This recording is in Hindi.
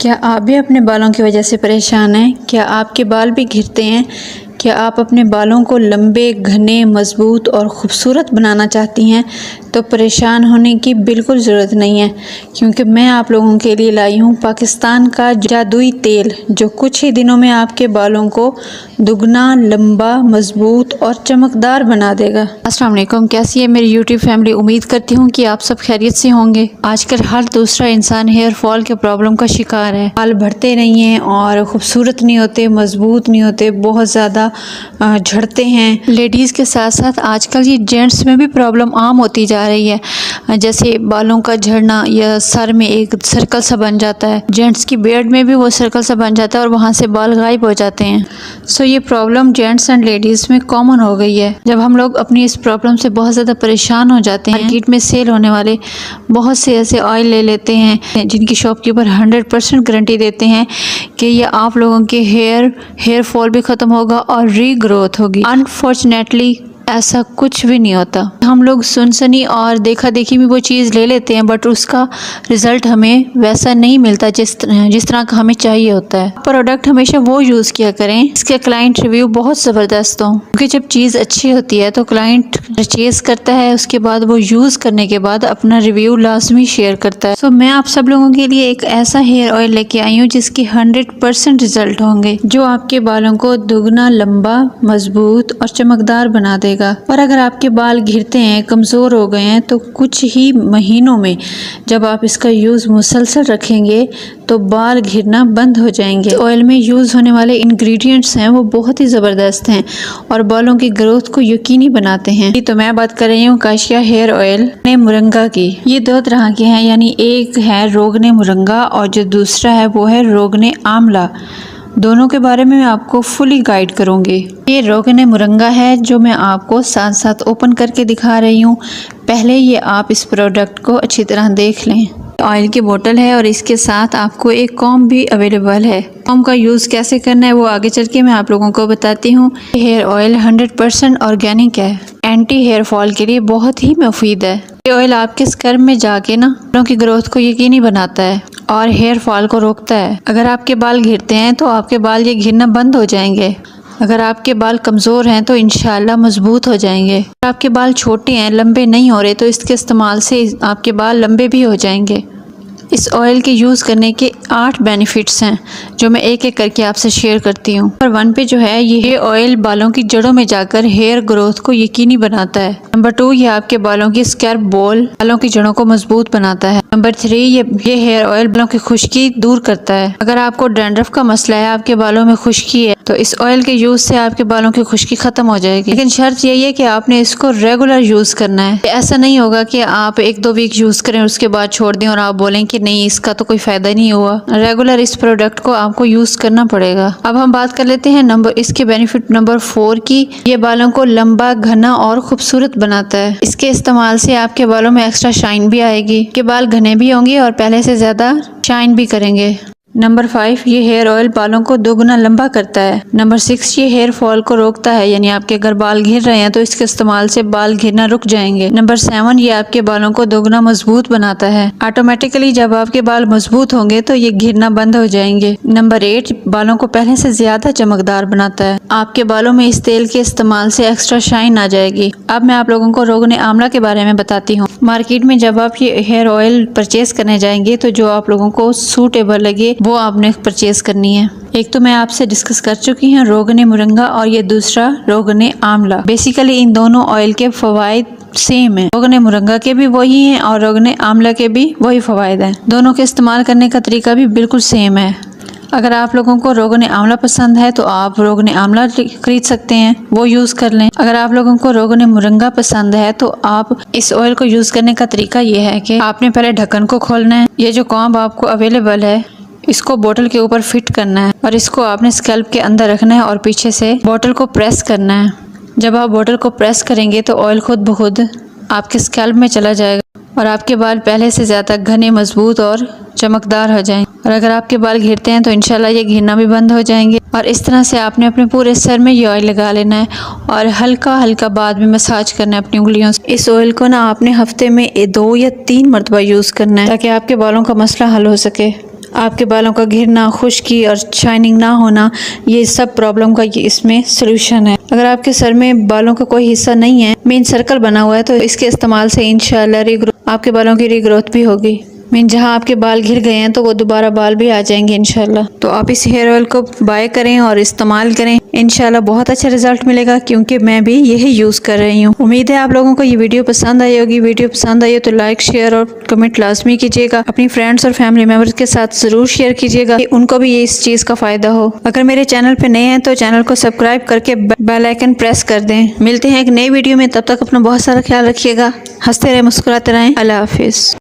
क्या आप भी अपने बालों की वजह से परेशान हैं? क्या आपके बाल भी घिरते हैं? क्या आप अपने बालों को लंबे, घने, मज़बूत और ख़ूबसूरत बनाना चाहती हैं? तो परेशान होने की बिल्कुल ज़रूरत नहीं है, क्योंकि मैं आप लोगों के लिए लाई हूँ पाकिस्तान का जादुई तेल, जो कुछ ही दिनों में आपके बालों को दुगना, लंबा, मज़बूत और चमकदार बना देगा। अस्सलाम वालेकुम, कैसी है मेरी यूट्यूब फैमिली? उम्मीद करती हूँ कि आप सब खैरियत से होंगे। आजकल हर दूसरा इंसान हेयर फॉल के प्रॉब्लम का शिकार है। बाल बढ़ते नहीं हैं और खूबसूरत नहीं होते, मज़बूत नहीं होते, बहुत ज़्यादा झड़ते हैं। लेडीज़ के साथ साथ आजकल ये जेंट्स में भी प्रॉब्लम आम होती जा रही है, जैसे बालों का झड़ना या सर में एक सर्कल सा बन जाता है। जेंट्स की बियर्ड में भी वो सर्कल सा बन जाता है और वहाँ से बाल गायब हो जाते हैं। सो ये प्रॉब्लम जेंट्स एंड लेडीज़ में कॉमन हो गई है। जब हम लोग अपनी इस प्रॉब्लम से बहुत ज़्यादा परेशान हो जाते हैं, मार्केट में सेल होने वाले बहुत से ऐसे ऑयल ले लेते हैं जिनकी शॉपकीपर 100% गारंटी देते हैं कि ये आप लोगों के हेयर फॉल भी ख़त्म होगा और रीग्रोथ होगी। अनफॉर्चुनेटली ऐसा कुछ भी नहीं होता। हम लोग सुनसनी और देखा देखी में वो चीज़ ले लेते हैं, बट उसका रिज़ल्ट हमें वैसा नहीं मिलता जिस तरह का हमें चाहिए होता है। प्रोडक्ट हमेशा वो यूज़ किया करें इसके क्लाइंट रिव्यू बहुत ज़बरदस्त हो, क्योंकि जब चीज़ अच्छी होती है तो क्लाइंट परचेज़ करता है, उसके बाद वो यूज़ करने के बाद अपना रिव्यू लाजमी शेयर करता है। तो मैं आप सब लोगों के लिए एक ऐसा हेयर ऑयल लेके आई हूँ जिसकी 100% रिजल्ट होंगे, जो आपके बालों को दुगना, लंबा, मजबूत और चमकदार बना देगा। और अगर आपके बाल घिरते हैं, कमज़ोर हो गए हैं, तो कुछ ही महीनों में जब आप इसका यूज़ मुसलसल रखेंगे तो बाल घिरना बंद हो जाएंगे। ऑयल में यूज़ होने वाले इंग्रेडिएंट्स हैं वो बहुत ही ज़बरदस्त हैं और बालों की ग्रोथ को यकीनी बनाते हैं। तो मैं बात कर रही हूँ काशिया हेयर ऑयल ने मुरंगा की। ये दो तरह के हैं, यानी एक है रोगने मुरंगा और जो दूसरा है वो है रोगने आंवला। दोनों के बारे में मैं आपको फुली गाइड करूंगी। ये रोगने मुरंगा है जो मैं आपको साथ साथ ओपन करके दिखा रही हूँ। पहले ये आप इस प्रोडक्ट को अच्छी तरह देख लें। ऑयल की बोतल है और इसके साथ आपको एक कॉम्ब भी अवेलेबल है। कॉम्ब का यूज़ कैसे करना है वो आगे चल के मैं आप लोगों को बताती हूँ। हेयर ऑयल 100% ऑर्गेनिक है, एंटी हेयर फॉल के लिए बहुत ही मुफीद है। ये ऑयल आपके स्कैल्प में जाके ना बालों की ग्रोथ को यकीनी बनाता है और हेयर फॉल को रोकता है। अगर आपके बाल घिरते हैं तो आपके बाल ये घिरना बंद हो जाएंगे। अगर आपके बाल कमज़ोर हैं तो इंशाल्लाह मजबूत हो जाएंगे। अगर आपके बाल छोटे हैं, लंबे नहीं हो रहे, तो इसके इस्तेमाल से आपके बाल लंबे भी हो जाएंगे। इस ऑयल के यूज़ करने के 8 बेनिफिट्स हैं जो मैं एक एक करके आपसे शेयर करती हूँ। नंबर 1 पे जो है, ये ऑयल बालों की जड़ों में जाकर हेयर ग्रोथ को यकीनी बनाता है। नंबर 2, ये आपके बालों की स्कैल्प बॉल, बालों की जड़ों को मजबूत बनाता है। नंबर 3, ये हेयर ऑयल बालों की खुश्की दूर करता है। अगर आपको डैंड्रफ का मसला है, आपके बालों में खुश्की है, तो इस ऑयल के यूज़ से आपके बालों की खुश्की खत्म हो जाएगी। लेकिन शर्त यही है कि आपने इसको रेगुलर यूज़ करना है। ऐसा नहीं होगा कि आप 1-2 वीक यूज़ करें उसके बाद छोड़ दें और आप बोलें कि नहीं इसका तो कोई फायदा नहीं हुआ। रेगुलर इस प्रोडक्ट को आपको यूज़ करना पड़ेगा। अब हम बात कर लेते हैं इसके बेनिफिट नंबर 4 की। ये बालों को लंबा, घना और खूबसूरत बनाता है। इसके इस्तेमाल से आपके बालों में एक्स्ट्रा शाइन भी आएगी, के बाल घने भी होंगे और पहले से ज़्यादा शाइन भी करेंगे। नंबर 5, ये हेयर ऑयल बालों को दोगुना लंबा करता है। नंबर 6, ये हेयर फॉल को रोकता है, यानी आपके अगर बाल घिर रहे हैं तो इसके इस्तेमाल से बाल घिरना रुक जाएंगे। नंबर 7, ये आपके बालों को दोगुना मजबूत बनाता है। ऑटोमेटिकली जब आपके बाल मजबूत होंगे तो ये घिरना बंद हो जाएंगे। नंबर 8, बालों को पहले से ज्यादा चमकदार बनाता है। आपके बालों में इस तेल के इस्तेमाल से एक्स्ट्रा शाइन आ जाएगी। अब मैं आप लोगों को रोगने आंवला के बारे में बताती हूँ। मार्केट में जब आप ये हेयर ऑयल परचेज करने जाएंगे तो जो आप लोगों को सूटेबल लगे वो आपने परचेज करनी है। एक तो मैं आपसे डिस्कस कर चुकी हूँ रोगने मुरंगा और ये दूसरा रोगने आंवला। बेसिकली इन दोनों ऑयल के फवायद सेम है। रोगने मुरंगा के भी वही हैं और रोगने आंवला के भी वही फवायद हैं। दोनों के इस्तेमाल करने का तरीका भी बिल्कुल सेम है। अगर आप लोगों को रोगने आंवला पसंद है तो आप रोगने आंवला खरीद सकते हैं, वो यूज़ कर लें। अगर आप लोगों को रोगने मुरंगा पसंद है तो आप इस ऑयल को यूज़ करने का तरीका ये है कि आपने पहले ढक्कन को खोलना है। ये जो कॉम्ब आपको अवेलेबल है इसको बोतल के ऊपर फिट करना है और इसको आपने स्कैल्प के अंदर रखना है और पीछे से बोतल को प्रेस करना है। जब आप बोतल को प्रेस करेंगे तो ऑयल खुद ब खुद आपके स्कैल्प में चला जाएगा और आपके बाल पहले से ज़्यादा घने, मजबूत और चमकदार हो जाएंगे। और अगर आपके बाल घिरते हैं तो इंशाल्लाह ये घिरना भी बंद हो जाएंगे। और इस तरह से आपने अपने पूरे सर में ये ऑयल लगा लेना है और हल्का हल्का बाद में मसाज करना है अपनी उंगलियों से। इस ऑयल को ना आपने हफ्ते में 2 या 3 मरतबा यूज़ करना है ताकि आपके बालों का मसला हल हो सके। आपके बालों का घिरना, खुश्की और शाइनिंग ना होना, ये सब प्रॉब्लम का ये इसमें सोल्यूशन है। अगर आपके सर में बालों का कोई हिस्सा नहीं है, मेन सर्कल बना हुआ है, तो इसके इस्तेमाल से इंशाल्लाह आपके बालों की रीग्रोथ भी होगी। जहाँ आपके बाल घिर गए हैं तो वो दोबारा बाल भी आ जाएंगे इंशाल्लाह। तो आप इस हेयर ऑयल को बाय करें और इस्तेमाल करें, इंशाल्लाह बहुत अच्छा रिजल्ट मिलेगा, क्योंकि मैं भी यही यूज़ कर रही हूँ। उम्मीद है आप लोगों को ये वीडियो पसंद आई होगी। वीडियो पसंद आई हो तो लाइक, शेयर और कमेंट लाजमी कीजिएगा। अपनी फ्रेंड्स और फैमिली मेम्बर्स के साथ ज़रूर शेयर कीजिएगा, उनको भी ये इस चीज़ का फ़ायदा हो। अगर मेरे चैनल पर नए हैं तो चैनल को सब्सक्राइब करके बेल आइकन प्रेस कर दें। मिलते हैं एक नई वीडियो में, तब तक अपना बहुत सारा ख्याल रखिएगा। हंसते रहें, मुस्कुराते रहें। अल्लाह हाफिज़।